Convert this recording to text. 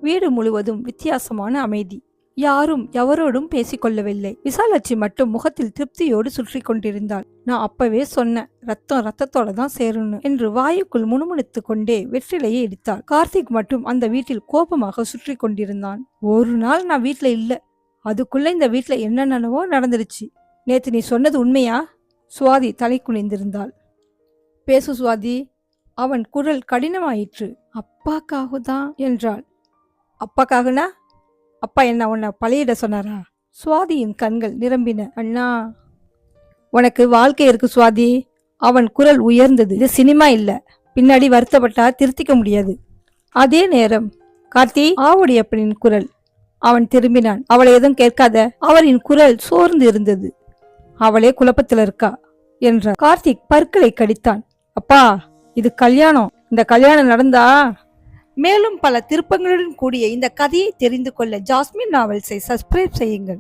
வீடு முழுவதும் வித்தியாசமான அமைதி. யாரும் எவரோடும் பேசிக்கொள்ளவில்லை. விசாலாட்சி மட்டும் முகத்தில் திருப்தியோடு சுற்றி கொண்டிருந்தாள். நான் அப்பவே சொன்னேன், ரத்தம் ரத்தத்தோட தான் சேரணும் என்று வாயுக்குள் முணுமுணுத்து கொண்டே வெற்றிலையை இடித்தாள். கார்த்திக் மட்டும் அந்த வீட்டில் கோபமாக சுற்றி கொண்டிருந்தான். ஒரு நாள் நான் வீட்டுல இல்ல, அதுக்குள்ள இந்த வீட்டுல என்னென்னவோ நடந்துருச்சு. நேத்து நீ சொன்னது உண்மையா? சுவாதி தலை குனிந்திருந்தாள். பேசு சுவாதி. அவன் குரல் கடினமாயிற்று. அப்பாக்காக தான் என்றாள். அப்பாக்காகனா? அப்பா என்ன உன்னை பழையிட சொன்னாரா? சுவாதியின் கண்கள் நிரம்பின. அண்ணா, உனக்கு வாழ்க்கை இருக்கு சுவாதி. அவன் குரல் உயர்ந்தது. இது சினிமா இல்ல, பின்னாடி வருத்தப்பட்டா திருத்திக்க முடியாது. அதே நேரம் கார்த்தி, ஆவுடையப்பனின் குரல். அவன் திரும்பினான். அவளை எதுவும் கேட்காத. அவரின் குரல் சோர்ந்து இருந்தது. அவளே குழப்பத்தில் இருக்கா என்றார். கார்த்திக் பற்களை கடித்தான். அப்பா, இது கல்யாணம். இந்த கல்யாணம் நடந்தா மேலும் பல திருப்பங்களுடன் கூடிய இந்த கதையை தெரிந்து கொள்ள ஜாஸ்மின் நாவல்ஸை சப்ஸ்கிரைப் செய்யுங்கள்.